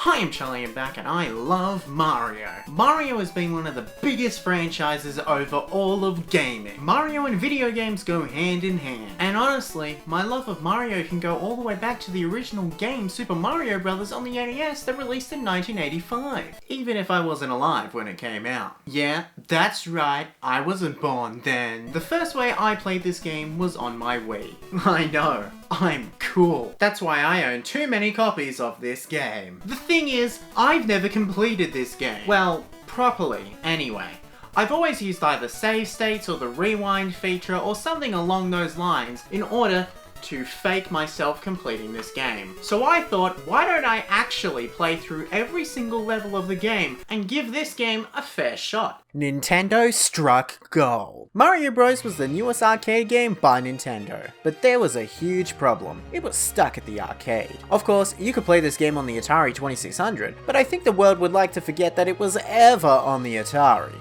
Hi, I'm Charlie, I'm back and I love Mario. Mario has been one of the biggest franchises over all of gaming. Mario and video games go hand in hand. And honestly, my love of Mario can go all the way back to the original game Super Mario Bros. On the NES that released in 1985. Even if I wasn't alive when it came out. Yeah, that's right, I wasn't born then. The first way I played this game was on my Wii. I know. I'm cool. That's why I own too many copies of this game. The thing is, I've never completed this game. Well, properly, anyway. I've always used either save states or the rewind feature or something along those lines in order to fake myself completing this game. So I thought, why don't I actually play through every single level of the game and give this game a fair shot? Nintendo struck gold. Mario Bros was the newest arcade game by Nintendo, but there was a huge problem. It was stuck at the arcade. Of course, you could play this game on the Atari 2600, but I think the world would like to forget that it was ever on the Atari.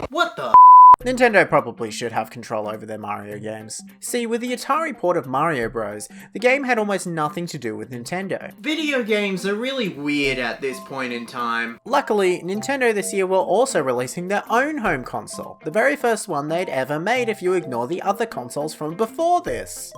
What the Nintendo probably should have control over their Mario games. See, with the Atari port of Mario Bros, the game had almost nothing to do with Nintendo. Video games are really weird at this point in time. Luckily, Nintendo this year were also releasing their own home console, the very first one they'd ever made if you ignore the other consoles from before this.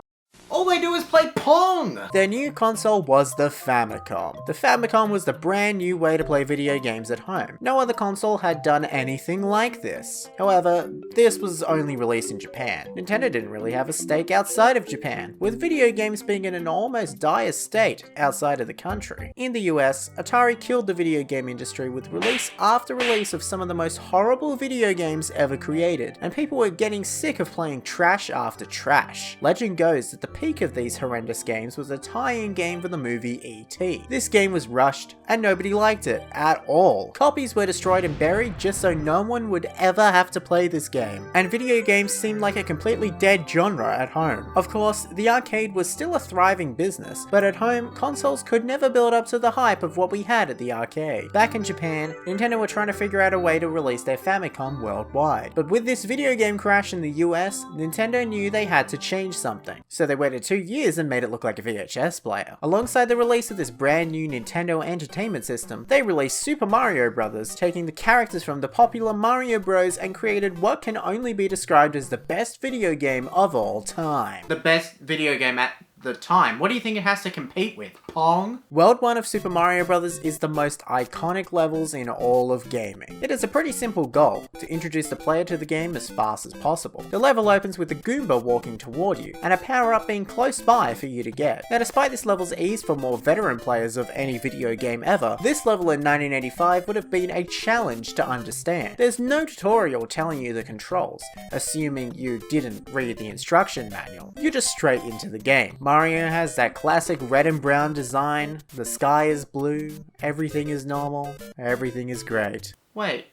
All they do is play Pong! Their new console was the Famicom. The Famicom was the brand new way to play video games at home. No other console had done anything like this. However, this was only released in Japan. Nintendo didn't really have a stake outside of Japan, with video games being in an almost dire state outside of the country. In the US, Atari killed the video game industry with release after release of some of the most horrible video games ever created, and people were getting sick of playing trash after trash. Legend goes that the peak of these horrendous games was a tie-in game for the movie E.T. This game was rushed and nobody liked it at all. Copies were destroyed and buried just so no one would ever have to play this game. And video games seemed like a completely dead genre at home. Of course, the arcade was still a thriving business, but at home, consoles could never build up to the hype of what we had at the arcade. Back in Japan, Nintendo were trying to figure out a way to release their Famicom worldwide. But with this video game crash in the US, Nintendo knew they had to change something. So they waited 2 years and made it look like a VHS player. Alongside the release of this brand new Nintendo Entertainment System, they released Super Mario Bros., taking the characters from the popular Mario Bros. And created what can only be described as the best video game of all time. The best video game at the time. What do you think it has to compete with? Pong? World 1 of Super Mario Bros. Is the most iconic levels in all of gaming. It is a pretty simple goal, to introduce the player to the game as fast as possible. The level opens with the Goomba walking toward you, and a power-up being close by for you to get. Now, despite this level's ease for more veteran players of any video game ever, this level in 1985 would have been a challenge to understand. There's no tutorial telling you the controls, assuming you didn't read the instruction manual. You're just straight into the game. Mario has that classic red and brown design, the sky is blue, everything is normal, everything is great. Wait,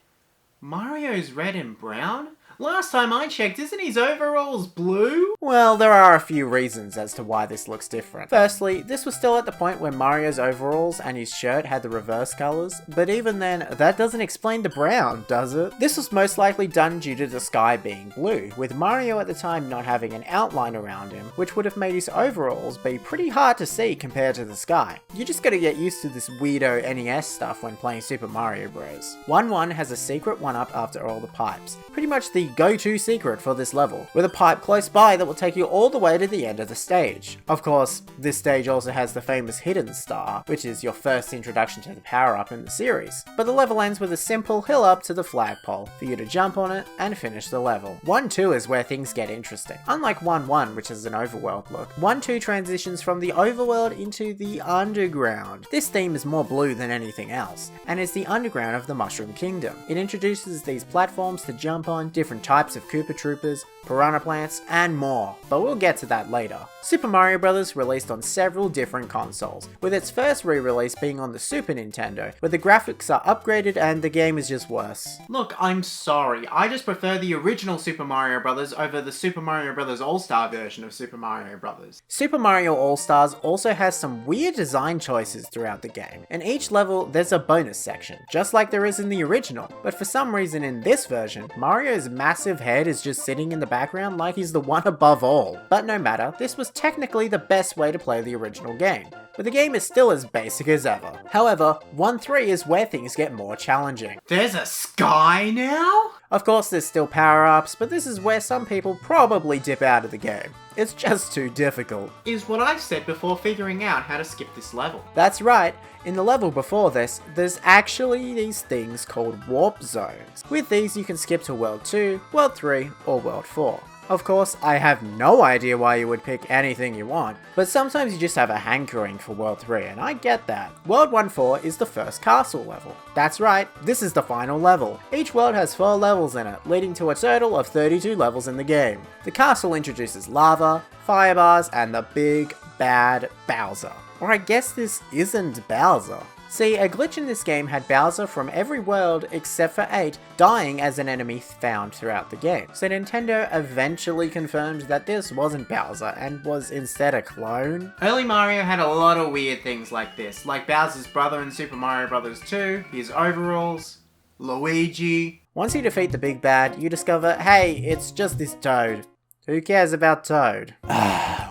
Mario's red and brown? Last time I checked, isn't his overalls blue? Well, there are a few reasons as to why this looks different. Firstly, this was still at the point where Mario's overalls and his shirt had the reverse colours, but even then, that doesn't explain the brown, does it? This was most likely done due to the sky being blue, with Mario at the time not having an outline around him, which would have made his overalls be pretty hard to see compared to the sky. You just gotta get used to this weirdo NES stuff when playing Super Mario Bros. 1-1 has a secret 1-up after all the pipes, pretty much the go-to secret for this level, with a pipe close by that will take you all the way to the end of the stage. Of course, this stage also has the famous hidden star, which is your first introduction to the power-up in the series. But the level ends with a simple hill up to the flagpole, for you to jump on it and finish the level. 1-2 is where things get interesting. Unlike 1-1, which is an overworld look, 1-2 transitions from the overworld into the underground. This theme is more blue than anything else, and is the underground of the Mushroom Kingdom. It introduces these platforms to jump on, different types of Koopa Troopers, piranha plants, and more, but we'll get to that later. Super Mario Bros. Released on several different consoles, with its first re-release being on the Super Nintendo, where the graphics are upgraded and the game is just worse. Look, I'm sorry, I just prefer the original Super Mario Bros. Over the Super Mario Bros. All-Star version of Super Mario Bros. Super Mario All-Stars also has some weird design choices throughout the game. In each level, there's a bonus section, just like there is in the original, but for some reason in this version, Mario's massive head is just sitting in the background like he's the one above all. But no matter, this was technically the best way to play the original game. but the game is still as basic as ever. However, 1-3 is where things get more challenging. There's a sky now? Of course there's still power-ups, but this is where some people probably dip out of the game. It's just too difficult. Is what I said before figuring out how to skip this level. That's right, in the level before this, there's actually these things called warp zones. With these you can skip to World 2, World 3, or World 4. Of course, I have no idea why you would pick anything you want, but sometimes you just have a hankering for World 3, and I get that. World 1-4 is the first castle level. That's right, this is the final level. Each world has 4 levels in it, leading to a total of 32 levels in the game. The castle introduces lava, fire bars, and the big bad Bowser. Or I guess this isn't Bowser. See, a glitch in this game had Bowser from every world except for 8 dying as an enemy found throughout the game. So Nintendo eventually confirmed that this wasn't Bowser and was instead a clone. Early Mario had a lot of weird things like this, like Bowser's brother in Super Mario Bros. 2, his overalls, Luigi. Once you defeat the big bad, you discover, hey, it's just this Toad. Who cares about Toad?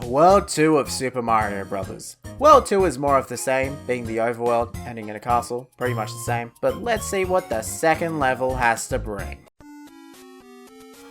World 2 of Super Mario Bros. World 2 is more of the same, being the overworld, ending in a castle, pretty much the same, but let's see what the second level has to bring.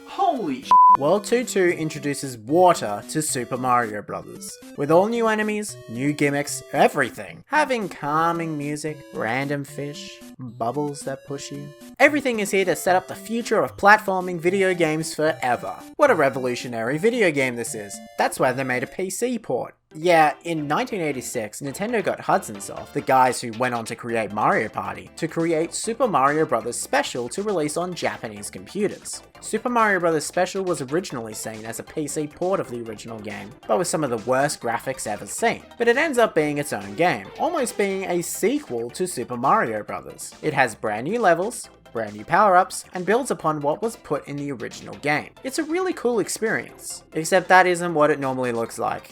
Holy sh**. World 2-2 introduces water to Super Mario Bros. With all new enemies, new gimmicks, everything. Having calming music, random fish, bubbles that push you. Everything is here to set up the future of platforming video games forever. What a revolutionary video game this is. That's why they made a PC port. Yeah, in 1986, Nintendo got Hudson Soft, the guys who went on to create Mario Party, to create Super Mario Bros. Special to release on Japanese computers. Super Mario Bros. Special was originally seen as a PC port of the original game, but with some of the worst graphics ever seen. But it ends up being its own game, almost being a sequel to Super Mario Bros. It has brand new levels, brand new power-ups, and builds upon what was put in the original game. It's a really cool experience, except that isn't what it normally looks like.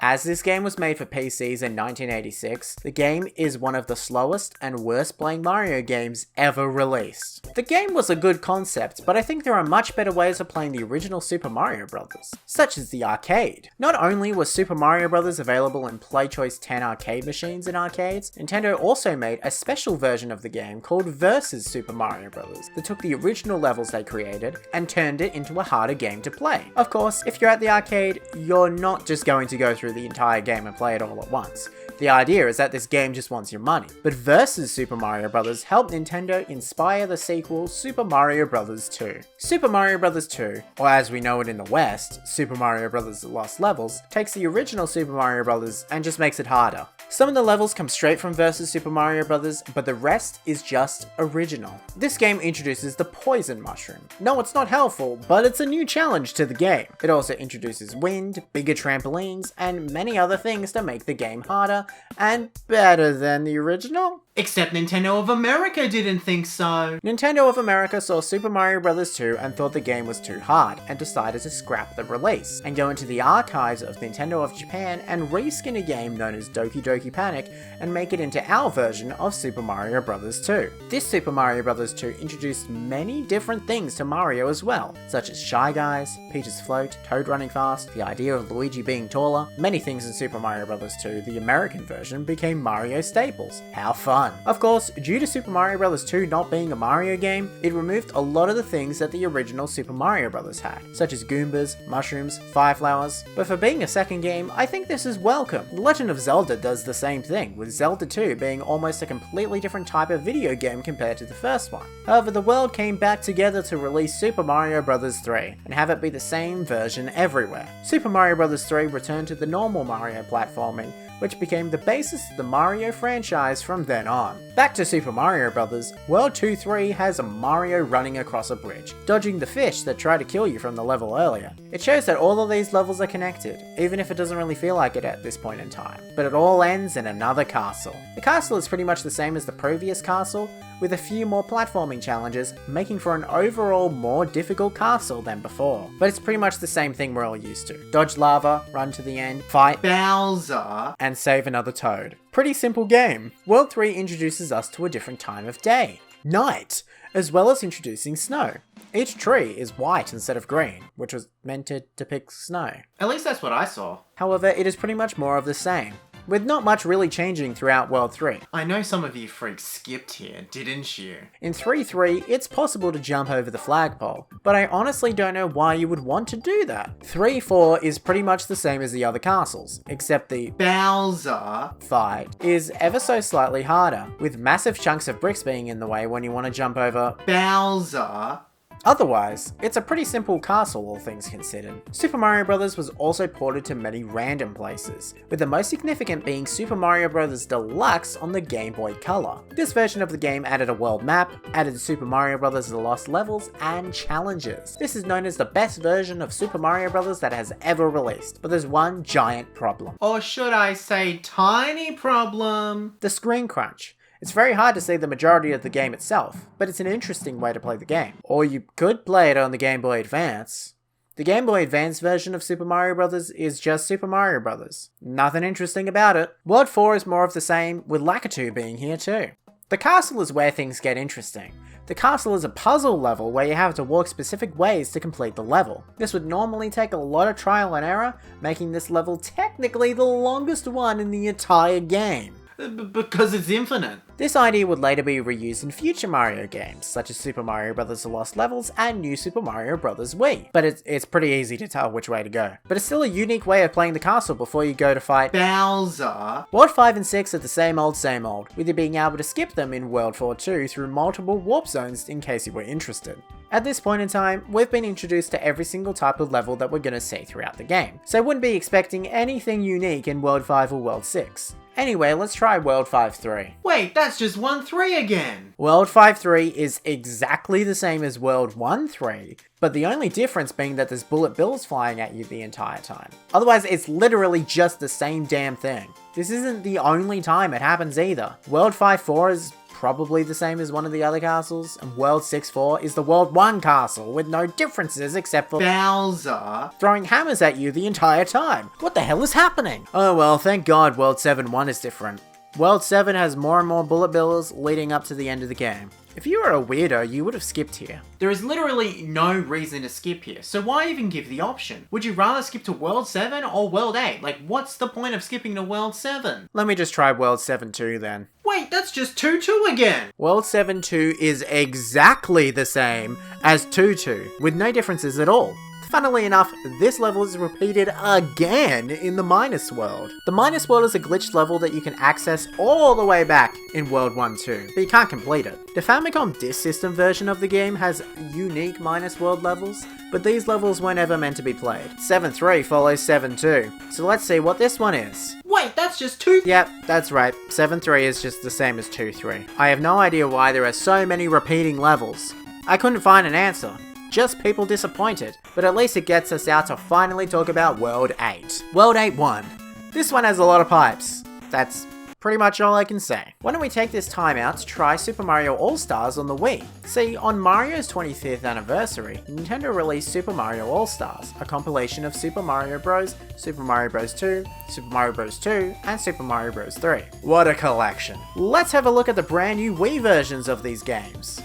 As this game was made for PCs in 1986, the game is one of the slowest and worst playing Mario games ever released. The game was a good concept, but I think there are much better ways of playing the original Super Mario Bros., such as the arcade. Not only was Super Mario Bros. Available in PlayChoice 10 arcade machines in arcades, Nintendo also made a special version of the game called Versus Super Mario Bros. That took the original levels they created and turned it into a harder game to play. Of course, if you're at the arcade, you're not just going to go through the entire game and play it all at once. The idea is that this game just wants your money. But Versus Super Mario Bros. Helped Nintendo inspire the sequel Super Mario Bros. 2. Super Mario Bros. 2, or as we know it in the West, Super Mario Bros. Lost Levels, takes the original Super Mario Bros. And just makes it harder. Some of the levels come straight from Versus Super Mario Bros., but the rest is just original. This game introduces the Poison Mushroom. No, it's not helpful, but it's a new challenge to the game. It also introduces wind, bigger trampolines, and many other things to make the game harder and better than the original. Except Nintendo of America didn't think so. Nintendo of America saw Super Mario Bros. 2 and thought the game was too hard and decided to scrap the release and go into the archives of Nintendo of Japan and reskin a game known as Doki Doki Panic and make it into our version of Super Mario Bros. 2. This Super Mario Bros. 2 introduced many different things to Mario as well, such as Shy Guys, Peach's Float, Toad running fast, the idea of Luigi being taller. Many things in Super Mario Bros. 2, the American version, became Mario staples. How fun! Of course, due to Super Mario Bros. 2 not being a Mario game, it removed a lot of the things that the original Super Mario Bros. Had, such as Goombas, mushrooms, fire flowers. But for being a second game, I think this is welcome. The Legend of Zelda does the same thing, with Zelda 2 being almost a completely different type of video game compared to the first one. However, the world came back together to release Super Mario Bros. 3, and have it be the same version everywhere. Super Mario Bros. 3 returned to the normal Mario platforming, which became the basis of the Mario franchise from then on. Back to Super Mario Bros., World 2-3 has Mario running across a bridge, dodging the fish that try to kill you from the level earlier. It shows that all of these levels are connected, even if it doesn't really feel like it at this point in time. But it all ends in another castle. The castle is pretty much the same as the previous castle, with a few more platforming challenges, making for an overall more difficult castle than before. But it's pretty much the same thing we're all used to. Dodge lava, run to the end, fight Bowser, and save another Toad. Pretty simple game. World 3 introduces us to a different time of day, night, as well as introducing snow. Each tree is white instead of green, which was meant to depict snow. At least that's what I saw. However, it is pretty much more of the same, with not much really changing throughout World 3. I know some of you freaks skipped here, didn't you? In 3.3, it's possible to jump over the flagpole, but I honestly don't know why you would want to do that. 3.4 is pretty much the same as the other castles, except the Bowser fight is ever so slightly harder, with massive chunks of bricks being in the way when you want to jump over Bowser. Otherwise, it's a pretty simple castle, all things considered. Super Mario Bros. Was also ported to many random places, with the most significant being Super Mario Bros. Deluxe on the Game Boy Color. This version of the game added a world map, added Super Mario Bros. The Lost Levels, and challenges. This is known as the best version of Super Mario Bros. That has ever released, but there's one giant problem. Or should I say tiny problem? The screen crunch. It's very hard to see the majority of the game itself, but it's an interesting way to play the game. Or you could play it on the Game Boy Advance. The Game Boy Advance version of Super Mario Bros. Is just Super Mario Bros. Nothing interesting about it. World 4 is more of the same, with Lakitu being here too. The castle is where things get interesting. The castle is a puzzle level where you have to walk specific ways to complete the level. This would normally take a lot of trial and error, making this level technically the longest one in the entire game. Because it's infinite. This idea would later be reused in future Mario games, such as Super Mario Bros. The Lost Levels and New Super Mario Bros. Wii. But it's pretty easy to tell which way to go. But it's still a unique way of playing the castle before you go to fight Bowser. World 5 and 6 are the same old, with you being able to skip them in World 4 2 through multiple warp zones in case you were interested. At this point in time, we've been introduced to every single type of level that we're going to see throughout the game, so I wouldn't be expecting anything unique in World 5 or World 6. Anyway, let's try World 5-3. Wait, that's just 1-3 again! World 5-3 is exactly the same as World 1-3, but the only difference being that there's bullet bills flying at you the entire time. Otherwise, it's literally just the same damn thing. This isn't the only time it happens either. World 5-4 is probably the same as one of the other castles, and World 6-4 is the World 1 castle, with no differences except for Bowser throwing hammers at you the entire time. What the hell is happening? Oh well, thank God World 7-1 is different. World 7 has more and more bullet bills leading up to the end of the game. If you were a weirdo, you would have skipped here. There is literally no reason to skip here, so why even give the option? Would you rather skip to World 7 or World 8? Like, what's the point of skipping to World 7? Let me just try World 7-2 then. Wait, that's just 2-2 again! World 7-2 is exactly the same as 2-2, with no differences at all. Funnily enough, this level is repeated again in the Minus World. The Minus World is a glitched level that you can access all the way back in World 1-2, but you can't complete it. The Famicom Disk System version of the game has unique Minus World levels, but these levels weren't ever meant to be played. 7-3 follows 7-2, so let's see what this one is. Wait, that's just 2... Yep, that's right, 7-3 is just the same as 2-3. I have no idea why there are so many repeating levels. I couldn't find an answer. Just people disappointed, but at least it gets us out to finally talk about World 8. World 8-1. This one has a lot of pipes. That's pretty much all I can say. Why don't we take this time out to try Super Mario All-Stars on the Wii? See, on Mario's 25th anniversary, Nintendo released Super Mario All-Stars, a compilation of Super Mario Bros., Super Mario Bros. 2, Super Mario Bros. 2, and Super Mario Bros. 3. What a collection. Let's have a look at the brand new Wii versions of these games.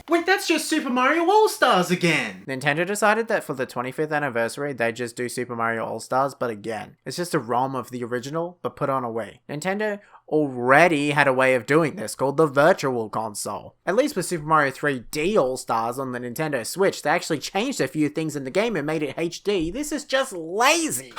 Wait, that's just Super Mario All-Stars again! Nintendo decided that for the 25th anniversary, they'd just do Super Mario All-Stars, but again, it's just a ROM of the original, but put on a Wii. Nintendo already had a way of doing this called the Virtual Console. At least with Super Mario 3D All-Stars on the Nintendo Switch, they actually changed a few things in the game and made it HD. This is just lazy!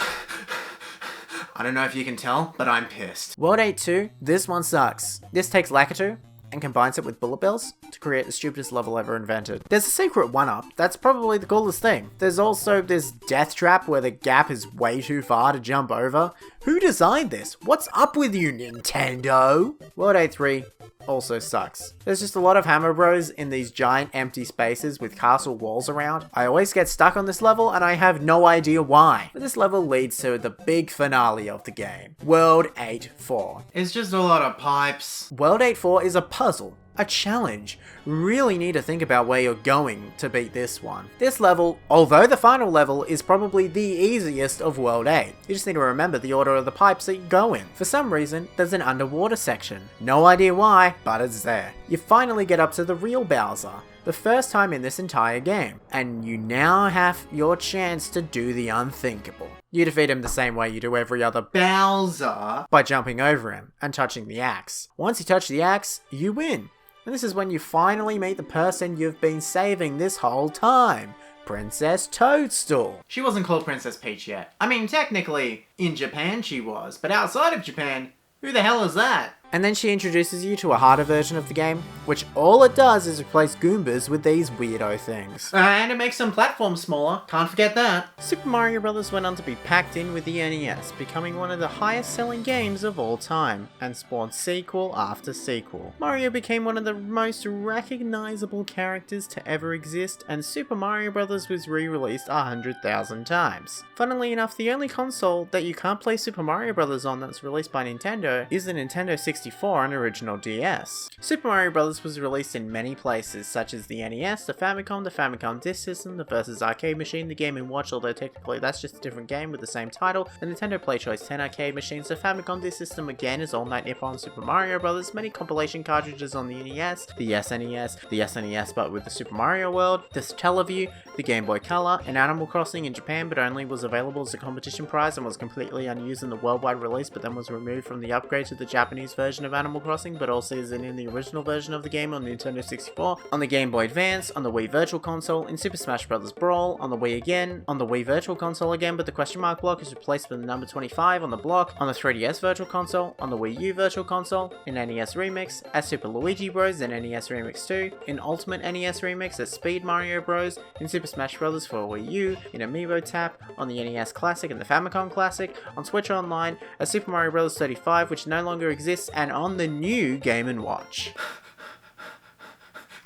I don't know if you can tell, but I'm pissed. World 8-2, this one sucks. This takes Lakitu and combines it with bullet bills to create the stupidest level ever invented. There's a secret 1-up, that's probably the coolest thing. There's also this death trap where the gap is way too far to jump over. Who designed this? What's up with you, Nintendo? World 8-3 also sucks. There's just a lot of Hammer Bros in these giant empty spaces with castle walls around. I always get stuck on this level and I have no idea why. But this level leads to the big finale of the game. World 8-4. It's just a lot of pipes. World 8-4 is a puzzle. A challenge. Really need to think about where you're going to beat this one. This level, although the final level, is probably the easiest of World 8. You just need to remember the order of the pipes that you go in. For some reason, there's an underwater section. No idea why, but it's there. You finally get up to the real Bowser. the first time in this entire game, and you now have your chance to do the unthinkable. You defeat him the same way you do every other Bowser, by jumping over him and touching the axe. Once you touch the axe, you win. And this is when you finally meet the person you've been saving this whole time. Princess Toadstool. She wasn't called Princess Peach yet. I mean, technically, in Japan she was, but outside of Japan, who the hell is that? And then she introduces you to a harder version of the game, which all it does is replace Goombas with these weirdo things. And it makes some platforms smaller, can't forget that. Super Mario Bros. Went on to be packed in with the NES, becoming one of the highest selling games of all time, and spawned sequel after sequel. Mario became one of the most recognizable characters to ever exist, and Super Mario Bros. Was re-released 100,000 times. Funnily enough, the only console that you can't play Super Mario Bros. On that's released by Nintendo is the Nintendo 64 and original DS. Super Mario Bros. Was released in many places, such as the NES, the Famicom Disk System, the Versus Arcade Machine, the Game & Watch, although technically that's just a different game with the same title, the Nintendo Play Choice 10 arcade machines, the Famicom Disk System again is All Night Nippon Super Mario Bros., many compilation cartridges on the NES, the SNES but with the Super Mario World, the Teleview, the Game Boy Color, and Animal Crossing in Japan but only was available as a competition prize and was completely unused in the worldwide release but then was removed from the upgrade to the Japanese version of Animal Crossing, but also is in the original version of the game on Nintendo 64, on the Game Boy Advance, on the Wii Virtual Console, in Super Smash Bros. Brawl, on the Wii again, on the Wii Virtual Console again, but the question mark block is replaced with the number 25 on the block, on the 3DS Virtual Console, on the Wii U Virtual Console, in NES Remix, as Super Luigi Bros. In NES Remix 2, in Ultimate NES Remix as Speed Mario Bros. In Super Smash Bros. For Wii U, in Amiibo Tap, on the NES Classic and the Famicom Classic, on Switch Online, as Super Mario Bros. 35, which no longer exists, and on the new Game & Watch.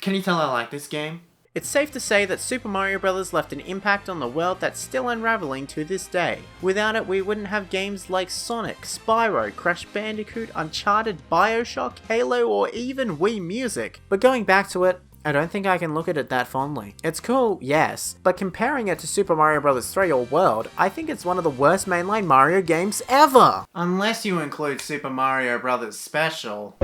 Can you tell I like this game? It's safe to say that Super Mario Bros. Left an impact on the world that's still unraveling to this day. Without it, we wouldn't have games like Sonic, Spyro, Crash Bandicoot, Uncharted, BioShock, Halo, or even Wii Music. But going back to it, I don't think I can look at it that fondly. It's cool, yes, but comparing it to Super Mario Bros. 3 or World, I think it's one of the worst mainline Mario games ever! Unless you include Super Mario Bros. Special.